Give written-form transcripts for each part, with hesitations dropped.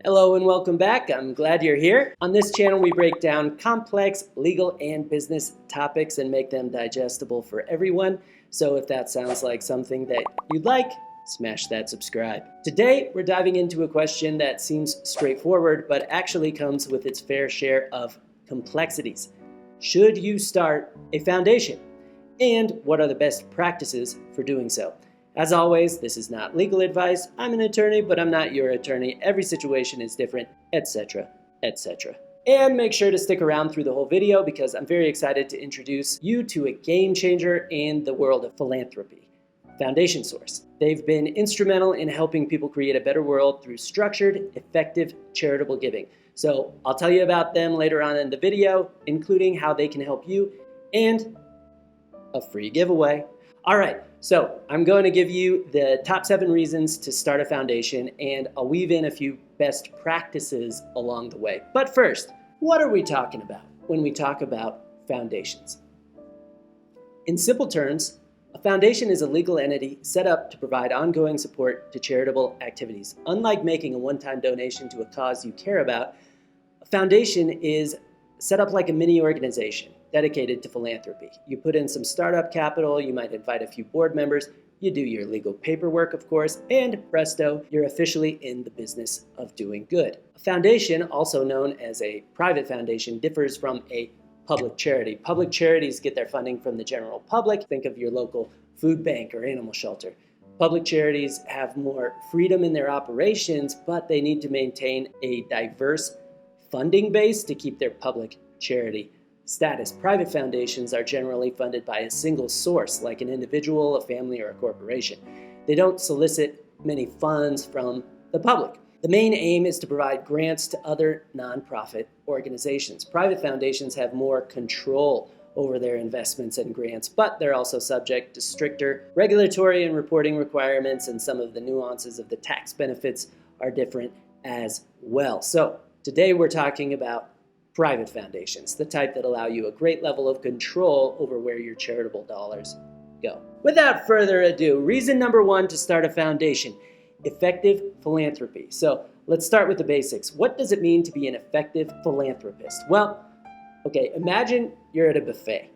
Hello and welcome back. I'm glad you're here. On this channel, we break down complex legal and business topics and make them digestible for everyone. So if that sounds like something that you'd like, smash that subscribe. Today, we're diving into a question that seems straightforward, but actually comes with its fair share of complexities. Should you start a foundation? And what are the best practices for doing so? As always, this is not legal advice. I'm an attorney, but I'm not your attorney. Every situation is different, etc., etc. And make sure to stick around through the whole video because I'm very excited to introduce you to a game changer in the world of philanthropy, Foundation Source. They've been instrumental in helping people create a better world through structured, effective, charitable giving. So I'll tell you about them later on in the video, including how they can help you and a free giveaway. All right, so I'm going to give you the top 7 reasons to start a foundation, and I'll weave in a few best practices along the way. But first, what are we talking about when we talk about foundations? In simple terms, a foundation is a legal entity set up to provide ongoing support to charitable activities. Unlike making a one-time donation to a cause you care about, a foundation is set up like a mini organization dedicated to philanthropy. You put in some startup capital, you might invite a few board members, you do your legal paperwork, of course, and presto, you're officially in the business of doing good. A foundation, also known as a private foundation, differs from a public charity. Public charities get their funding from the general public. Think of your local food bank or animal shelter. Public charities have more freedom in their operations, but they need to maintain a diverse funding base to keep their public charity status. Private foundations are generally funded by a single source, like an individual, a family, or a corporation. They don't solicit many funds from the public. The main aim is to provide grants to other nonprofit organizations. Private foundations have more control over their investments and grants, but they're also subject to stricter regulatory and reporting requirements, and some of the nuances of the tax benefits are different as well. So today we're talking about private foundations, the type that allow you a great level of control over where your charitable dollars go. Without further ado, reason number 1 to start a foundation: effective philanthropy. So let's start with the basics. What does it mean to be an effective philanthropist? Well, okay, imagine you're at a buffet.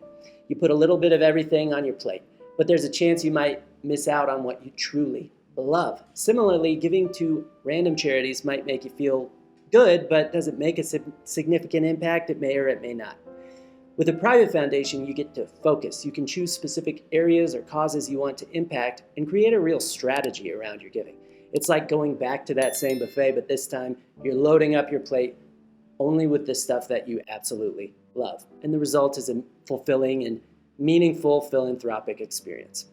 You put a little bit of everything on your plate, but there's a chance you might miss out on what you truly love. Similarly, giving to random charities might make you feel good, but does it make a significant impact? It may or it may not. With a private foundation, you get to focus. You can choose specific areas or causes you want to impact and create a real strategy around your giving. It's like going back to that same buffet, but this time you're loading up your plate only with the stuff that you absolutely love. And the result is a fulfilling and meaningful philanthropic experience.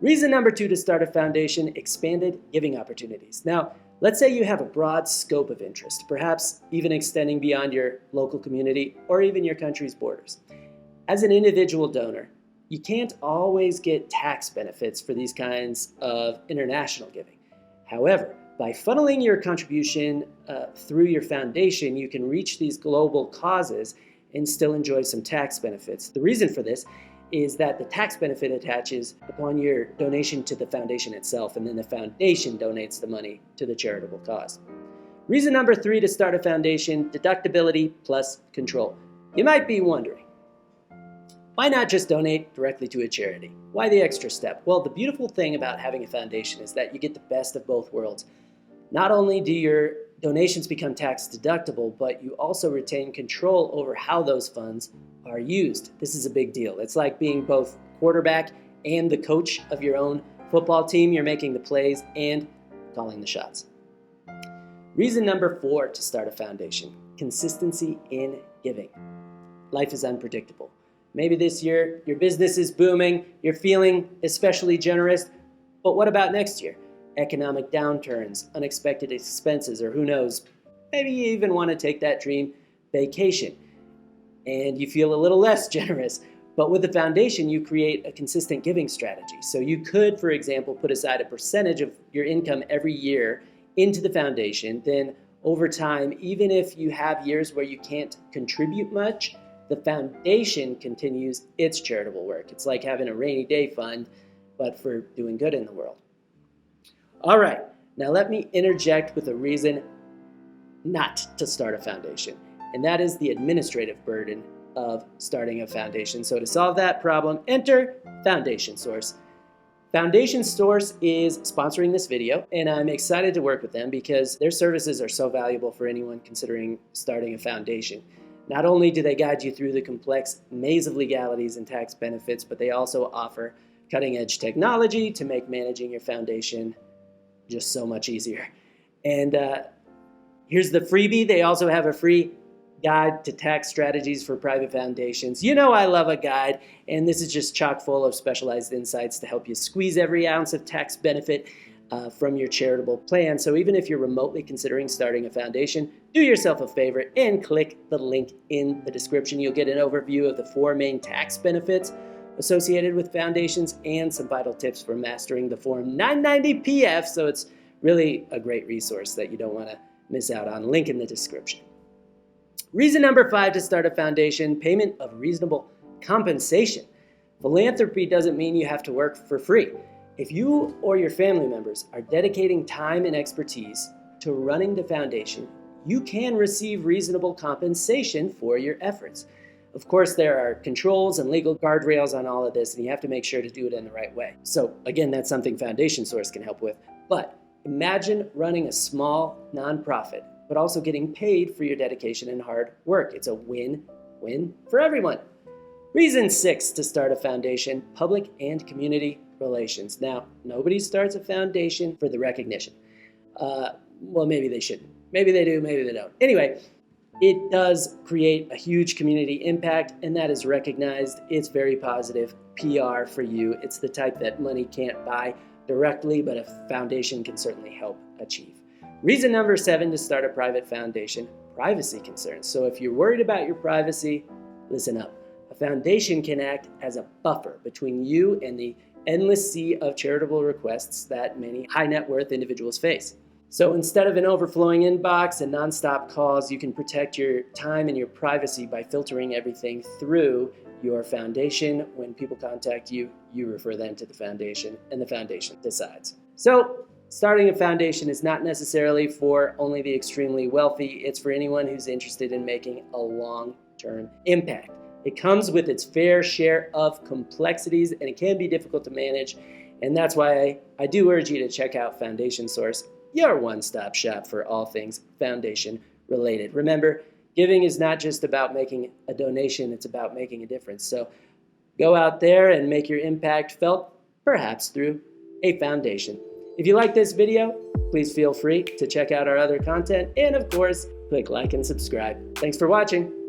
Reason number 2 to start a foundation: expanded giving opportunities. Now, let's say you have a broad scope of interest, perhaps even extending beyond your local community or even your country's borders. As an individual donor, you can't always get tax benefits for these kinds of international giving. However, by funneling your contribution through your foundation, you can reach these global causes and still enjoy some tax benefits. The reason for this is that the tax benefit attaches upon your donation to the foundation itself, and then the foundation donates the money to the charitable cause. Reason number 3 to start a foundation: deductibility plus control. You might be wondering, why not just donate directly to a charity? Why the extra step? Well, the beautiful thing about having a foundation is that you get the best of both worlds. Not only do your donations become tax deductible, but you also retain control over how those funds are used. This is a big deal. It's like being both quarterback and the coach of your own football team. You're making the plays and calling the shots. Reason number 4 to start a foundation: consistency in giving. Life is unpredictable. Maybe this year your business is booming, you're feeling especially generous, but what about next year? Economic downturns, unexpected expenses, or who knows, maybe you even want to take that dream vacation and you feel a little less generous. But with the foundation, you create a consistent giving strategy. So you could, for example, put aside a percentage of your income every year into the foundation. Then over time, even if you have years where you can't contribute much, the foundation continues its charitable work. It's like having a rainy day fund, but for doing good in the world. All right, now let me interject with a reason not to start a foundation, and that is the administrative burden of starting a foundation. So to solve that problem, enter Foundation Source. Foundation Source is sponsoring this video, and I'm excited to work with them because their services are so valuable for anyone considering starting a foundation. Not only do they guide you through the complex maze of legalities and tax benefits, but they also offer cutting-edge technology to make managing your foundation just so much easier. And here's the freebie. They also have a free guide to tax strategies for private foundations. You know I love a guide, and this is just chock full of specialized insights to help you squeeze every ounce of tax benefit from your charitable plan. So even if you're remotely considering starting a foundation, do yourself a favor and click the link in the description. You'll get an overview of the 4 main tax benefits associated with foundations and some vital tips for mastering the Form 990-PF. So it's really a great resource that you don't want to miss out on. Link in the description. Reason number 5 to start a foundation: payment of reasonable compensation. Philanthropy doesn't mean you have to work for free. If you or your family members are dedicating time and expertise to running the foundation, you can receive reasonable compensation for your efforts. Of course, there are controls and legal guardrails on all of this, and you have to make sure to do it in the right way. So again, that's something Foundation Source can help with. But imagine running a small nonprofit, but also getting paid for your dedication and hard work. It's a win-win for everyone. Reason 6 to start a foundation: public and community relations. Now, nobody starts a foundation for the recognition. Well, maybe they shouldn't. Maybe they do, maybe they don't. Anyway, it does create a huge community impact, and that is recognized. It's very positive PR for you. It's the type that money can't buy directly, but a foundation can certainly help achieve. Reason number 7 to start a private foundation: privacy concerns. So if you're worried about your privacy, listen up. A foundation can act as a buffer between you and the endless sea of charitable requests that many high net worth individuals face. So instead of an overflowing inbox and nonstop calls, you can protect your time and your privacy by filtering everything through your foundation. When people contact you, you refer them to the foundation, and the foundation decides. So starting a foundation is not necessarily for only the extremely wealthy. It's for anyone who's interested in making a long-term impact. It comes with its fair share of complexities, and it can be difficult to manage. And that's why I do urge you to check out Foundation Source, your one-stop shop for all things foundation related. Remember, giving is not just about making a donation, it's about making a difference. So go out there and make your impact felt, perhaps through a foundation. If you like this video, please feel free to check out our other content, and of course, click like and subscribe. Thanks for watching.